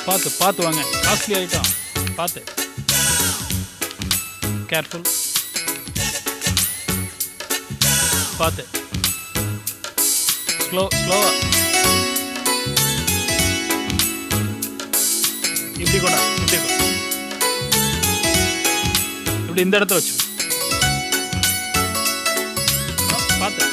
பார்த்து பார்த்து வாங்க, காஸ்ட்லி ஐட்டம். பார்த்து, கேர்ஃபுல். பார்த்து, ஸ்லோவா. இப்படி கூட, இப்படி இந்த இடத்துல வச்சு பார்த்து.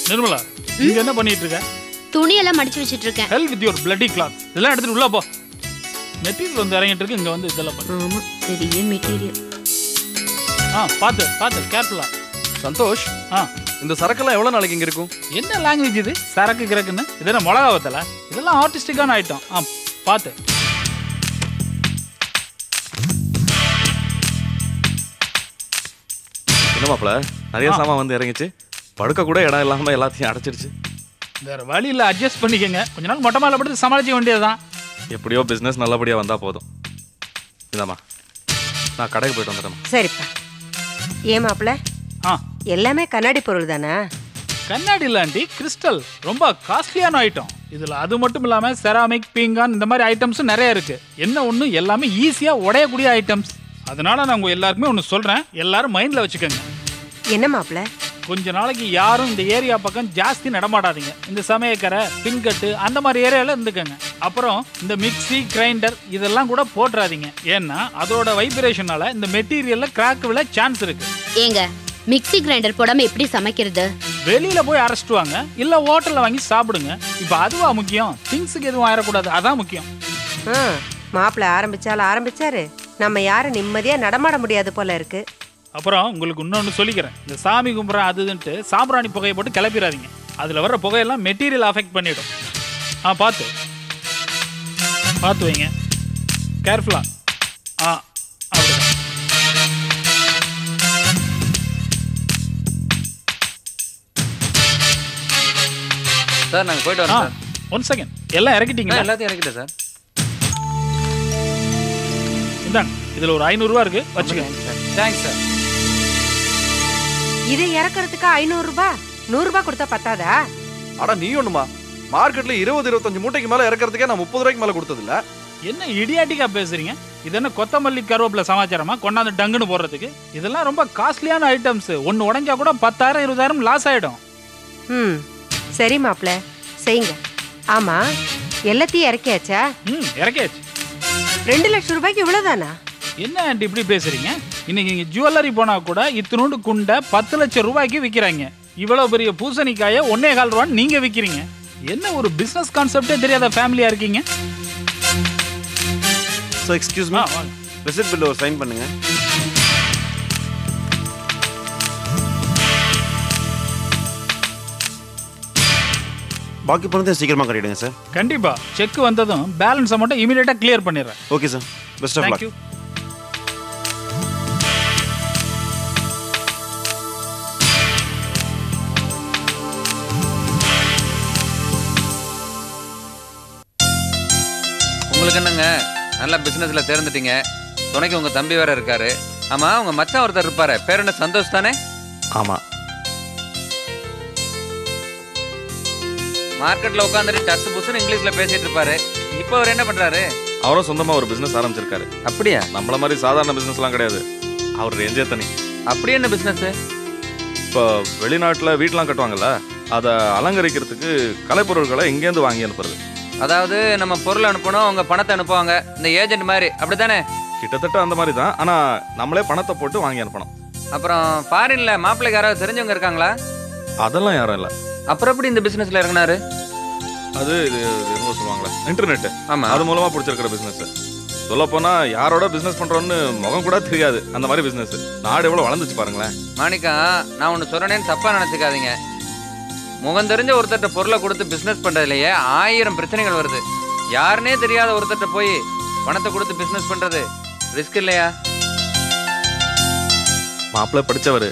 நிர்மலா, நீங்க என்ன பண்ணிட்டு இருக்க? துணி எல்லாம் மடிச்சு வச்சிட்டு இருக்கேன். Help with your bloody cloth. இதெல்லாம் எடுத்துட்டு உள்ள போ. மெட்டீரியல் வந்து இறங்கிட்டு இருக்கு, இங்க வந்து இதெல்லாம் பண்ணு. ஆமா, பெரிய மெட்டீரியல். பார்த்து கேர்ஃபுல்லா. சந்தோஷ், இந்த சரக்கெல்லாம் எவ்வளவு நாளைக்கு இங்க இருக்கும்? என்ன லாங்குவேஜ் இது? சரக்கு கிரக்குன்னு? இது என்ன மிளகா வத்தல? இதெல்லாம் ஆர்டிஸ்டிக்கான ஐட்டம். பார்த்து. என்ன மாப்ள, நிறைய சாமான் வந்து இறங்கிச்சு. படுக்க கூட இடம் இல்லாம எல்லாத்தையும் அடைச்சிருச்சு. வேற வழியில் அட்ஜஸ்ட் பண்ணிக்கங்க. கொஞ்ச நாள் மொட்டை மாலை படுத்து சமாளிக்க வேண்டியதுதான். எப்படியோ பிசினஸ் நல்லபடியா வந்தா போதும். இதாம்மா, நான் கடைக்கு போயிட்டு வந்துட்டேன். சரிப்பா. ஏன் மாப்பிள்ள, எல்லாமே கண்ணாடி பொருள் தானே? கண்ணாடி இல்ல ஆண்டி, கிறிஸ்டல். ரொம்ப காஸ்ட்லியான ஐட்டம். இதுல அது மட்டும் இல்லாம செராமிக், பீங்கான் இந்த மாதிரி ஐட்டம்ஸும் நிறைய இருக்கு. என்ன ஒண்ணு, எல்லாமே ஈஸியா உடையக்கூடிய ஐட்டம்ஸ். அதனால நான் உங்க எல்லாருக்குமே ஒன்று சொல்றேன், எல்லாரும் மைண்ட்ல வச்சுக்கோங்க. என்ன மாப்பிள்ள? கொஞ்ச நாளைக்கு யாரும் இந்த ஏரியா பக்கம் ஜாஸ்தி நடமாடாதீங்க. இந்த சமயக்கரை, பின்கட்டு அந்த மாதிரி ஏரியால இருந்துக்கங்க. அப்புறம் இந்த மிக்சி, கிரைண்டர் இதெல்லாம் கூட போட்டுறாதீங்க. ஏன்னா அதோட வைப்ரேஷனால இந்த மெட்டீரியல்ல கிராக் விழ சான்ஸ் இருக்கு. ஏங்க, மிக்சி கிரைண்டர் போடாம எப்படி சமைக்கிறது? வெளியில போய் அரைச்சிட்டு வாங்க, இல்ல ஹோட்டல்ல வாங்கி சாப்பிடுங்க. இப்ப அதுவா முக்கியம்? திங்ஸுக்கு எதுவும் ஆயிடக்கூடாது, அதான் முக்கியம். மாப்பிள்ள ஆரம்பிச்சாரு. நம்ம யாரும் நிம்மதியா நடமாட முடியாது போல இருக்கு. அப்புறம் உங்களுக்கு இன்னொன்று சொல்லிக்கிறேன், இந்த சாமி கும்பிட்ற அதுன்ட்டு சாம்பிராணி புகையை போட்டு கிளப்பிடாதீங்க. அதில் வர்ற புகையெல்லாம் மெட்டீரியல் அஃபெக்ட் பண்ணிடும். பார்த்து வைங்க, கேர்ஃபுல்லா. அப்படிதான். சார், நாங்கள் போயிட்டு வரோம் சார். 1 செகண்ட், எல்லாம் இறக்கிட்டீங்களா? எல்லாத்தையும் இறக்கிட்டேன் சார். இந்தாங்க, இதில் ஒரு 500 ரூபா இருக்கு, வச்சுக்கோங்க. Thanks sir. இதை இறக்கிறதுக்கு 500 ரூபாய்? 100 ரூபாய் கொடுத்தா பத்தாதா? அட நீ ஒண்ணுமா, மார்க்கெட்ல 20-25 மூட்டைக்கு மேல இறக்கிறதுக்கே நான் 30 ரூபாய்க்கு மேல கொடுத்தது இல்ல. என்ன இடியாட்டிக்கா பேசுறீங்க? இது என்ன கொத்தமல்லி கருவேப்பிலை சமாச்சாரமா கொண்டாந்து டங்குன்னு போடுறதுக்கு? இதெல்லாம் ரொம்ப காஸ்ட்லியான ஐட்டம்ஸ். ஒன்னு உடைஞ்சா கூட 10,000-20,000 லாஸ் ஆயிடும். சரி மாப்பிள்ள, செய்யுங்க. ஆமா, எல்லாத்தையும் இறக்கியாச்சா? இறக்கியாச்சு. 2 லட்சம் ரூபாய்க்கு இவ்வளவுதானா? என்ன ஆண்டி இப்படி பேசுறீங்க? இன்னைக்கு இங்க ஜுவல்லரி போனா கூட இத்தினோண்டு குண்டை 10 லட்சம் ரூபாய்க்கு விற்கிறாங்க. இவ்வளவு பெரிய பூசணிக்காயை 1.25 ரூபான்னு நீங்க விற்கிறீங்க. என்ன ஒரு பிசினஸ் கான்செப்டே தெரியாத ஃபேமிலியா இருக்கீங்க? சார், எக்ஸ்கியூஸ் மீ, ரெசிப்ட் பில்ல ஒரு சைன் பண்ணுங்க. பாக்கி பணத்தை சீக்கிரமா கட்டிடுங்க சார். கண்டிப்பா. செக் வந்ததும் பேலன்ஸ் அமௌண்ட் இமிடியேட்டா கிளியர் பண்ணிடுறேன். Okay sir, best of luck. உங்களுக்கு என்னங்க, நல்லா பிசினஸ்ல தேர்ந்துட்டீங்க. துணைக்கு உங்க தம்பி வேற இருக்காரு. ஆமா, உங்க மச்சான் ஒருத்தர் இருப்பாரு, பேர் என்ன, சந்தோஷ் தானே? ஆமா. மார்க்கெட்ல உட்காந்துட்டு டஸ் புஸ்ன்னு இங்கிலீஷ்ல பேசிட்டு இருப்பாரு. இப்போ அவர் என்ன பண்றாரு? அவரும் சொந்தமா ஒரு பிசினஸ் ஆரம்பிச்சிருக்காரு. அப்படியா? நம்மள மாதிரி சாதாரண பிசினஸ் எல்லாம் கிடையாது, அவர் ரேஞ்சே தனி. அப்படி என்ன பிசினஸ்? இப்போ வெளிநாட்டுல வீட்டெல்லாம் கட்டுவாங்கல்ல, அதை அலங்கரிக்கிறதுக்கு கலைப்பொருட்களை இங்கேருந்து வாங்கி அனுப்புறது. அதாவது நம்ம பொருள் அனுப்பணும், அவங்க பணத்தை அனுப்புவாங்க, இந்த ஏஜென்ட் மாதிரி, அப்படித்தானே? கிட்டத்தட்ட அந்த மாதிரி தான், ஆனா நம்மளே பணத்தை போட்டு வாங்கி அனுப்பணும். அப்புறம் ஃபாரின்ல மாப்பிள்ளைக்கு யாராவது தெரிஞ்சவங்க இருக்காங்களா? அதெல்லாம் யாரும் இல்லை. அப்புறம் எப்படி இந்த பிசினஸ்ல இறங்கினாரு? அது என்ன சொல்லுவாங்களே, இன்டர்நெட். ஆமா, அது மூலமா பிடிச்சிருக்கிற பிசினஸ். சொல்ல போனா யாரோட பிசினஸ் பண்றோம்னு முகம் கூட தெரியாது, அந்த மாதிரி பிசினஸ். நாடு எவ்வளவு வளர்ந்துச்சு பாருங்களேன். மாணிக்கா, நான் ஒன்னு சொல்றேன்னு தப்பா நினைச்சுக்காதீங்க. முகம் தெரிஞ்ச ஒருத்தட்ட பொருளை கொடுத்து பிசினஸ் பண்றதுலயே 1000 பிரச்சனைகள் வருது. யாருன்னே தெரியாத ஒருத்தட்ட போய் பணத்தை கொடுத்து பிசினஸ் பண்றது ரிஸ்க் இல்லையா? மாப்பிள்ளை படிச்சவரு,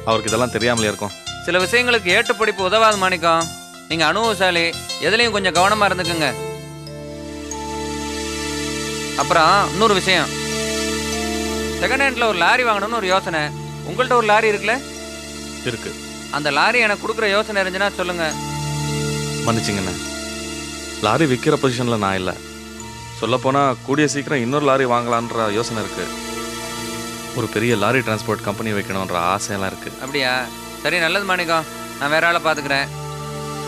அவருக்கு இதெல்லாம் தெரியாமலே இருக்கும். சில விஷயங்களுக்கு ஏட்டு படிப்பு உதவாது மாணிக்கம். நீங்க அனுபவசாலி, எதுலையும் கொஞ்சம் கவனமா இருந்துக்குங்க. அப்புறம் இன்னொரு விஷயம், செகண்ட் ஹேண்ட்ல ஒரு லாரி வாங்கணும்னு ஒரு யோசனை. உங்கள்ட்ட ஒரு லாரி இருக்குல்ல? இருக்கு. அந்த லாரி எனக்கு கொடுக்குற யோசனை இருந்துச்சுன்னா சொல்லுங்க. மன்னிச்சிங்கண்ணே, லாரி விற்கிற பொசிஷனில் நான் இல்லை. சொல்லப்போனால் கூடிய சீக்கிரம் இன்னொரு லாரி வாங்கலான்ற யோசனை இருக்குது. ஒரு பெரிய லாரி டிரான்ஸ்போர்ட் கம்பெனி வைக்கணுன்ற ஆசையெல்லாம் இருக்குது. அப்படியா? சரி, நல்லது மாணிக்கம். நான் வேற ஆளை பார்த்துக்கிறேன்.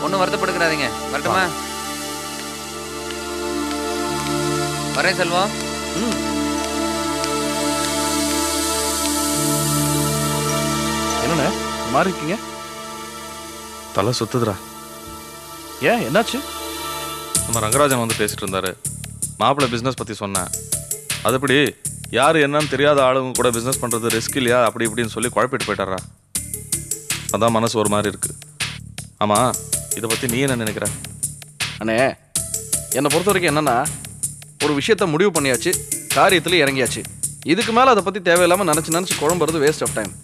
ஒன்றும் வருத்தப்படுக்கிறாதீங்க. வரட்டுமா? வரேன் செல்வம். என்னண்ணே மாறி இருக்கீங்க? தலை சுத்துதுரா. ஏன், என்னாச்சு? நம்ம ரங்கராஜன் வந்து பேசிட்டு இருந்தாரு. மாப்பிள்ளை பிஸ்னஸ் பற்றி சொன்னேன். அதுபடி யார் என்னன்னு தெரியாத ஆளுங்க கூட பிஸ்னஸ் பண்ணுறது ரிஸ்க் இல்லையா அப்படி இப்படின்னு சொல்லி குழப்பிட்டு போயிட்டாரா. அதான் மனசு ஒரு மாதிரி இருக்கு. ஆமாம், இதை பற்றி நீ என்ன நினைக்கிற? அண்ணே, என்னை பொறுத்த வரைக்கும் என்னன்னா, ஒரு விஷயத்த முடிவு பண்ணியாச்சு, காரியத்தில் இறங்கியாச்சு. இதுக்கு மேலே அதை பற்றி தேவையில்லாமல் நினச்சி குழம்புறது வேஸ்ட் ஆஃப் டைம்.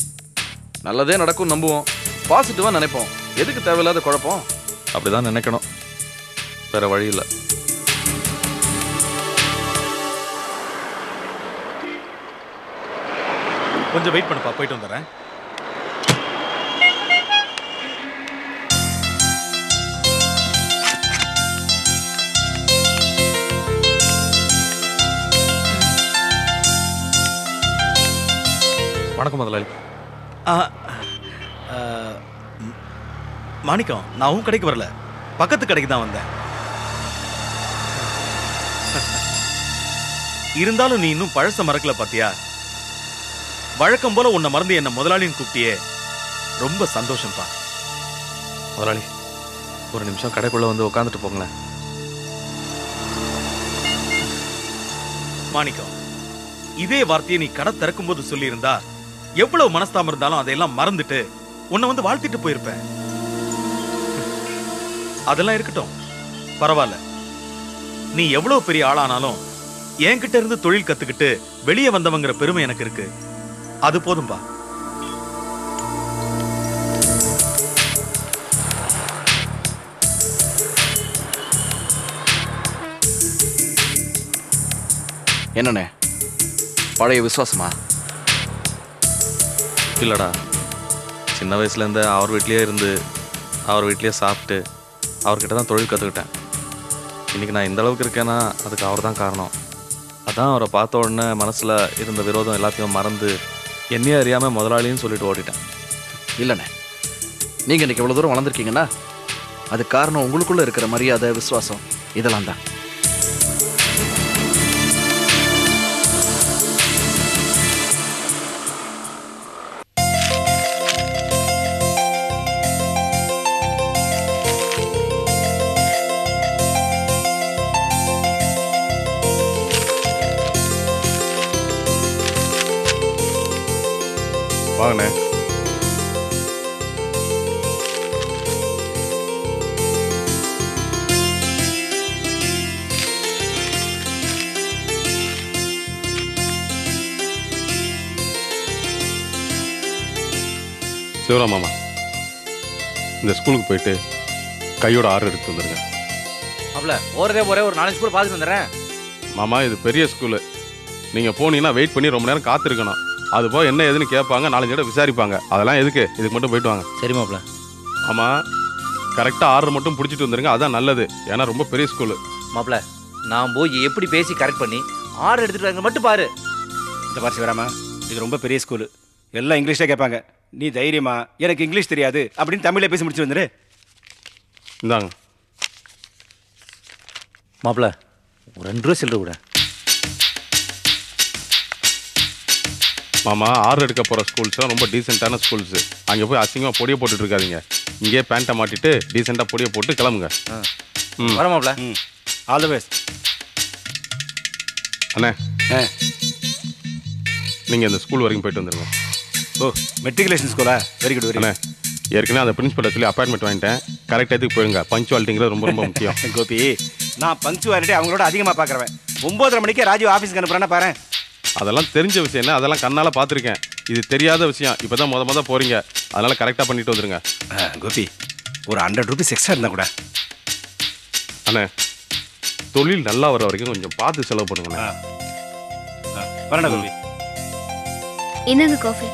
நல்லதே நடக்கும் நம்புவோம், பாசிட்டிவாக நினைப்போம். எதுக்கு தேவையில்லாத குழப்பம்? அப்படிதான் நினைக்கணும், வேற வழி இல்லை. கொஞ்சம் வெயிட் பண்ணுப்பா, போயிட்டு வந்துடுறேன். வணக்கம் முதலாளி. மாணிக்கம், நான் உன் கடைக்கு வரல, பக்கத்து கடைக்கு தான் வந்தேன். இருந்தாலும் நீ இன்னும் பழச மறக்கல பாத்தியா? வழக்கம் போல உன்னை மறந்து என்ன முதலாளின்னு கூப்பிட்டியே, ரொம்ப சந்தோஷம்ப்பா. முதலாளி, ஒரு நிமிஷம் கடைக்குள்ள வந்து உட்காந்துட்டு போங்களேன். மாணிக்கம், இதே வார்த்தையை நீ கடை திறக்கும் போது சொல்லி இருந்தா எவ்வளவு மனஸ்தாபம் இருந்தாலும் அதையெல்லாம் மறந்துட்டு உன்னை வந்து வாழ்த்திட்டு போயிருப்பேன். அதெல்லாம் இருக்கட்டும், பரவாயில்ல. நீ எவ்வளவு பெரிய ஆளானாலும் என்கிட்ட இருந்து தொழில் கத்துக்கிட்டு வெளியே வந்தவங்கிற பெருமை எனக்கு இருக்கு. அது போதும்பா. என்னண்ணே, பழைய விசுவாசமா? இல்லைடா, சின்ன வயசுலேருந்து அவர் வீட்லேயே இருந்து அவர் வீட்லேயே சாப்பிட்டு அவர்கிட்ட தான் தொழில் கற்றுக்கிட்டேன். இன்றைக்கி நான் இந்த அளவுக்கு இருக்கேன்னா அதுக்கு அவர் தான் காரணம். அதான் அவரை பார்த்த உடனே மனசில் இருந்த விரோதம் எல்லாத்தையும் மறந்து என்னையே அறியாமல் முதலாளின்னு சொல்லிட்டு ஓடிட்டேன். இல்லைண்ணே, நீங்கள் இன்னைக்கு இவ்வளோ தூரம் வளர்ந்துருக்கீங்கன்னா அது காரணம் உங்களுக்குள்ளே இருக்கிற மரியாதை, விசுவாசம், இதெல்லாம் தான். வாங்கண்ணே. சிவராம் மாமா, இந்த ஸ்கூலுக்கு போயிட்டு கையோட ஆர்டர் எடுத்து வந்துருங்க. அவள ஒரே ஒரு 4 ஸ்கூல் பார்த்துட்டு வந்துடுறேன். மாமா, இது பெரிய ஸ்கூலு. நீங்கள் போனீங்கன்னா வெயிட் பண்ணி ரொம்ப நேரம் காத்திருக்கணும். அது போக என்ன ஏதுன்னு கேட்பாங்க, 4 இடம் விசாரிப்பாங்க. அதெல்லாம் எதுக்கு? இதுக்கு மட்டும் போயிட்டு வாங்க. சரி மாப்ள. ஆமாம், கரெக்டாக ஆர்டர் மட்டும் பிடிச்சிட்டு வந்துருங்க, அதான் நல்லது. ஏன்னா ரொம்ப பெரிய ஸ்கூலு. மாப்ள, நான் போய் எப்படி பேசி கரெக்ட் பண்ணி ஆர்டர் எடுத்துட்டு வாங்க மட்டும் பாரு. இந்த பாரு சிவராமா, இது ரொம்ப பெரிய ஸ்கூலு, எல்லாம் இங்கிலீஷில் கேட்பாங்க. நீ தைரியமா எனக்கு இங்கிலீஷ் தெரியாது அப்படின்னு தமிழில் பேசி முடிச்சு வந்துரு. இந்தாங்க மாப்ள, ஒரு 2 ரூபா சில்லற கூட. மாமா, ஆர்டர் எடுக்க போகிற ஸ்கூல்ஸ்லாம் ரொம்ப டீசெண்டான ஸ்கூல்ஸு. அங்கே போய் அசிங்கமாக பொடியை போட்டுட்டு இருக்காதீங்க. இங்கேயே பேண்ட்டை மாட்டிட்டு டீசெண்டாக பொடியை போட்டு கிளம்புங்க. வர மாப்ள. All the best. அண்ணே, நீங்கள் இந்த ஸ்கூல் வரைக்கும் போயிட்டு வந்துடுங்க. ஓ, மெட்ரிகுலேஷன் ஸ்கூலா? வெரி குட், வெரி அண்ணே, ஏற்கனவே அந்த பிரின்ஸ்பலை சொல்லி அப்பாயின்மெண்ட் வாங்கிட்டேன். கரெக்டாக எதுக்கு போயிருங்க. பங்க்சுவாலிட்டிங்கிறது ரொம்ப ரொம்ப முக்கியம். கோபி, நான் பங்க்சுவாலிட்டி அவங்களோட அதிகமாக பார்க்குறேன். 9:30 மணிக்கு ராஜீவ் ஆஃபீஸ்க்கு அனுப்புறேன்னா பாரு. அதெல்லாம் தெரிஞ்ச விஷயம் என்ன, அதெல்லாம் கண்ணால் பார்த்துருக்கேன். இது தெரியாத விஷயம். இப்போ தான் முத போகிறீங்க, அதனால் கரெக்டாக பண்ணிட்டு வந்துடுங்க. கோபி, ஒரு 100 ரூபீஸ் எக்ஸ்ட்ரா இருந்தால் கூட. அண்ணே, தொழில் நல்லா வர வரைக்கும் கொஞ்சம் பார்த்து செலவு பண்ணுங்கண்ணே. வரேன் கோபி. என்னங்க காஃபி?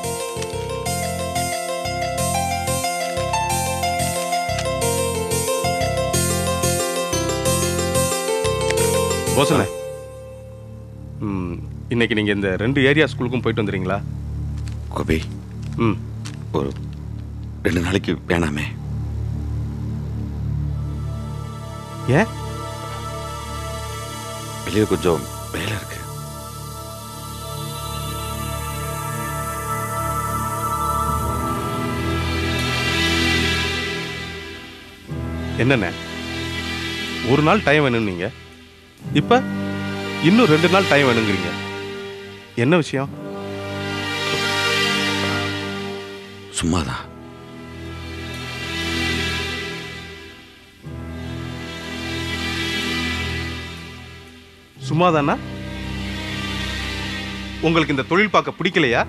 போசனே, இன்னைக்கு நீங்க இந்த 2 ஏரியா ஸ்கூலுக்கும் போயிட்டு வந்துடுறீங்களா? கோபி, ஒரு 2 நாளைக்கு வேணாமே. ஏன்? வெளியே கொஞ்சம் வேலை இருக்கு. என்னண்ணே, ஒரு நாள் டைம் வேணும் நீங்க, இப்ப இன்னும் 2 நாள் டைம் வேணுங்கிறீங்க. என்ன விஷயம்? சும்மாதான். சும்மாதானா? உங்களுக்கு இந்த தொழில் பார்க்க பிடிக்கலையா,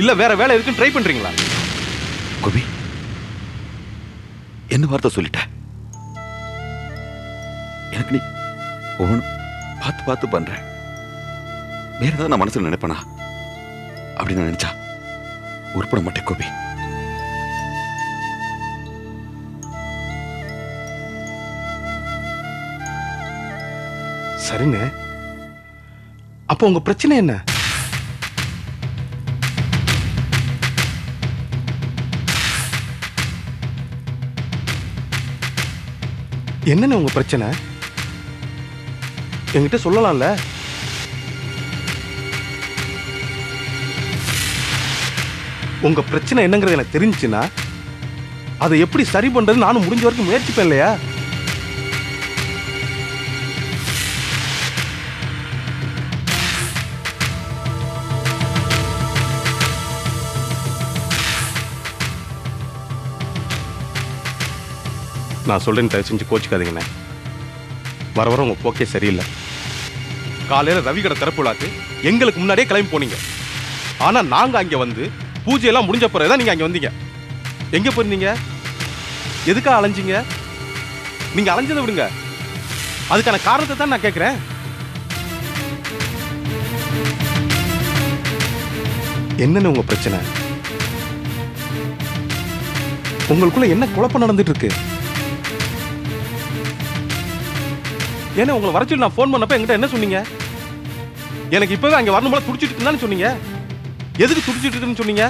இல்ல வேற வேலை இருக்குன்னு ட்ரை பண்றீங்களா? கோபி, என்ன வார்த்தை சொல்லிட்ட? எனக்கு நீ ஒவ்வொன்றும் பார்த்து பார்த்து பண்ற. வேற ஏதாவது நான் மனசுல நினைப்பேனா? அப்படின்னு நினைச்சா உருப்பட மாட்டேன் கோபி. சரிண்ணே, அப்போ உங்க பிரச்சனை என்ன? என்னன்னு உங்க பிரச்சனை? என்கிட்ட சொல்லலாம்ல. உங்க பிரச்சனை என்னங்கிறது எனக்கு தெரிஞ்சுச்சுன்னா அதை எப்படி சரி பண்றது நானும் முடிஞ்ச வரைக்கும் முயற்சிப்பேன் இல்லையா? நான் சொல்றேன், தயவு செஞ்சு கோச்சிக்காதீங்கண்ணே. வர வர உங்க போக்கே சரியில்லை. காலையில ரவி கடை திறப்பு விழாக்கு எங்களுக்கு முன்னாடியே கிளம்பி போனீங்க. ஆனா நாங்க அங்க வந்து பூஜையெல்லாம் முடிஞ்ச பிறகுதான் நீங்க அங்க வந்தீங்க. எங்க போயிருந்தீங்க? எதுக்காக அலைஞ்சீங்க? நீங்க அலைஞ்சதை விடுங்க, அதுக்கான காரணத்தை தான் நான் கேட்கிறேன். என்னன்னு உங்க பிரச்சனை? உங்களுக்குள்ள என்ன குழப்பம் நடந்துட்டு இருக்கு? ஏன்னா உங்களை வர சொல்லி நான் ஃபோன் பண்ணப்ப என்கிட்ட என்ன சொன்னீங்க? எனக்கு இப்பவே அங்க வரணும் போல துடிச்சிட்டு இருந்தான்னு சொன்னீங்க. எதுக்கு துடிச்சிட்டு இருக்குன்னு சொன்னீங்க?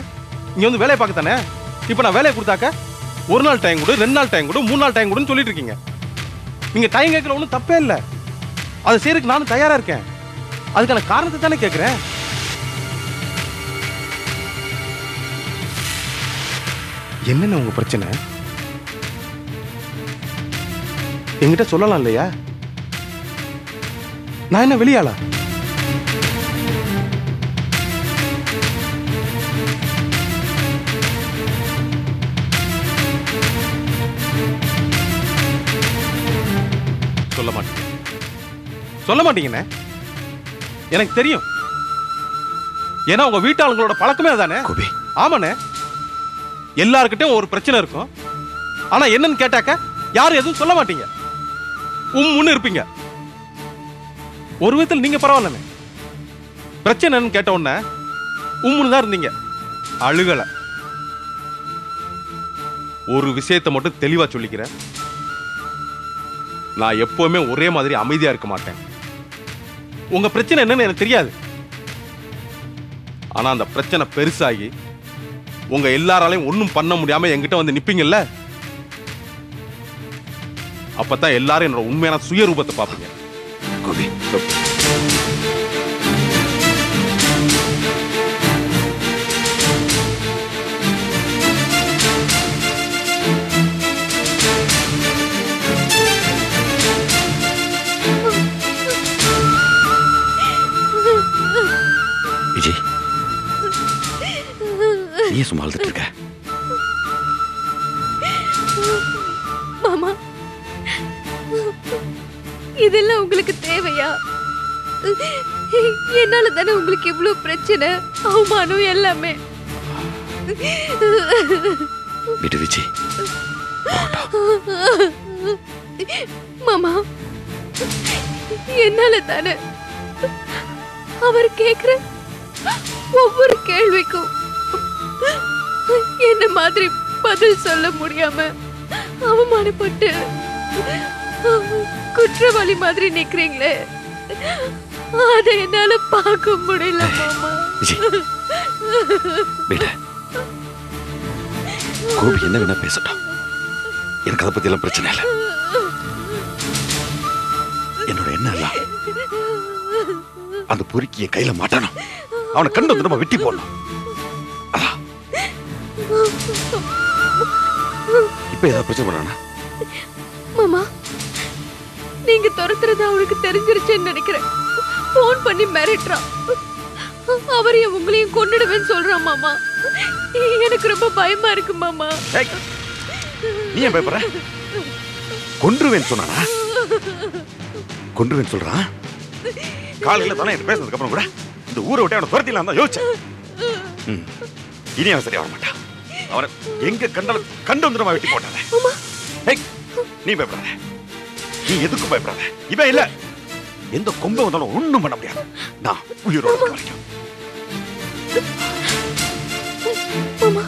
இங்க வந்து வேலையை பார்க்க தானே. இப்ப நான் வேலையை கொடுத்தாக்க 1 நாள் டைம் கொடு, 2 நாள் டைம் கொடு, 3 நாள் டைம் கொடுன்னு சொல்லிட்டு இருக்கீங்க. நீங்க டைம் கேட்கல ஒன்றும் தப்பே இல்லை. அதை செய்யறதுக்கு நானும் தயாரா இருக்கேன். அதுக்கான காரணத்தை தானே கேட்கிறேன். என்னென்ன உங்க பிரச்சனை? என்கிட்ட சொல்லலாம் இல்லையா? நான் என்ன வெளியாளா? சொல்ல மாட்டீங்க. சொல்ல மாட்டீங்கண்ணே, எனக்கு தெரியும். ஏன்னா உங்க வீட்டாளங்களோட பழக்கமே அதானே. ஆமாண்ணே, எல்லார்கிட்டையும் ஒரு பிரச்சனை இருக்கும். ஆனா என்னன்னு கேட்டாக்க யாரும் எதுவும் சொல்ல மாட்டீங்க, உம்முன்னு இருப்பீங்க. ஒரு விதத்தில் நீங்க பரவாயில்லண்ணே. பிரச்சனைன்னு கேட்ட உடனே உம்முன்னு தான் இருந்தீங்க, அழுகல. ஒரு விஷயத்தை மட்டும் தெளிவா சொல்லிக்கிறேன், நான் எப்பவுமே ஒரே மாதிரி அமைதியா இருக்க மாட்டேன். உங்க பிரச்சனை என்னன்னு எனக்கு தெரியாது. ஆனா அந்த பிரச்சனை பெருசாகி உங்க எல்லாராலையும் ஒன்றும் பண்ண முடியாம என்கிட்ட வந்து நிப்பீங்கல்ல, அப்பதான் எல்லாரும் என்னோட உண்மையான சுயரூபத்தை பார்ப்பீங்க. விஜய், நீ சும்மா அழுதுட்டு இருக்க? மாமா, இதெல்லாம் உங்களுக்கு தேவையா? என்னால தானே உங்களுக்கு இவ்வளவு பிரச்சனை, அவமானம் எல்லாமே. விடு விஜய். மாமா, என்னால தானே அவர் கேக்குற ஒவ்வொரு கேள்விக்கும் என்ன மாதிரி பதில் சொல்ல முடியாம அவமானப்பட்டு குற்றவாளி மாதிரி நிக்கிறீங்களே. அதை என்னால பார்க்க முடியல மாமா. விஜய் விட கோபி என்ன வேணா பேசட்டும், எனக்கு அதை பத்தி எல்லாம் பிரச்சனை இல்லை. என்னோட எண்ணம் எல்லாம் அந்த பொறுக்கி என் கையில மாட்டணும், அவனை கண்டு வந்து நம்ம வெட்டி போடணும். இப்ப ஏதாவது பிரச்சனை பண்ணானா? மாமா, நீங்க துரத்துறது அவனுக்கு தெரிஞ்சிருச்சுன்னு நினைக்கிறேன். போன் பண்ணி மிரட்டுறான். அவரையும் உங்களையும் கொன்னுடுவேன்னு சொல்றான் மாமா. எனக்கு ரொம்ப பயமா இருக்கு மாமா. நீ ஏன் பயப்படுற? கொன்றுவேன்னு சொன்னானா? கொன்றுவேன்னு சொல்றான். காலையில தானே என்ன பேசுனதுக்கு அப்புறம் கூட இந்த ஊரை விட்டு அவனை துரத்திலாம் தான் யோசிச்சேன். இனி அவன் சரியா வர மாட்டான். அவனை எங்க கண்டாலும் கண்டு வந்து நம்ம வெட்டி போட்டானே. நீ பயப்படாத, நீ எதுக்கும் பயப்படாத. இவன் இல்ல, எந்த கொம்பை வந்தாலும் ஒண்ணும் பண்ண முடியாது. நான் உயிரோட இருக்க வரைக்கும். மாமா,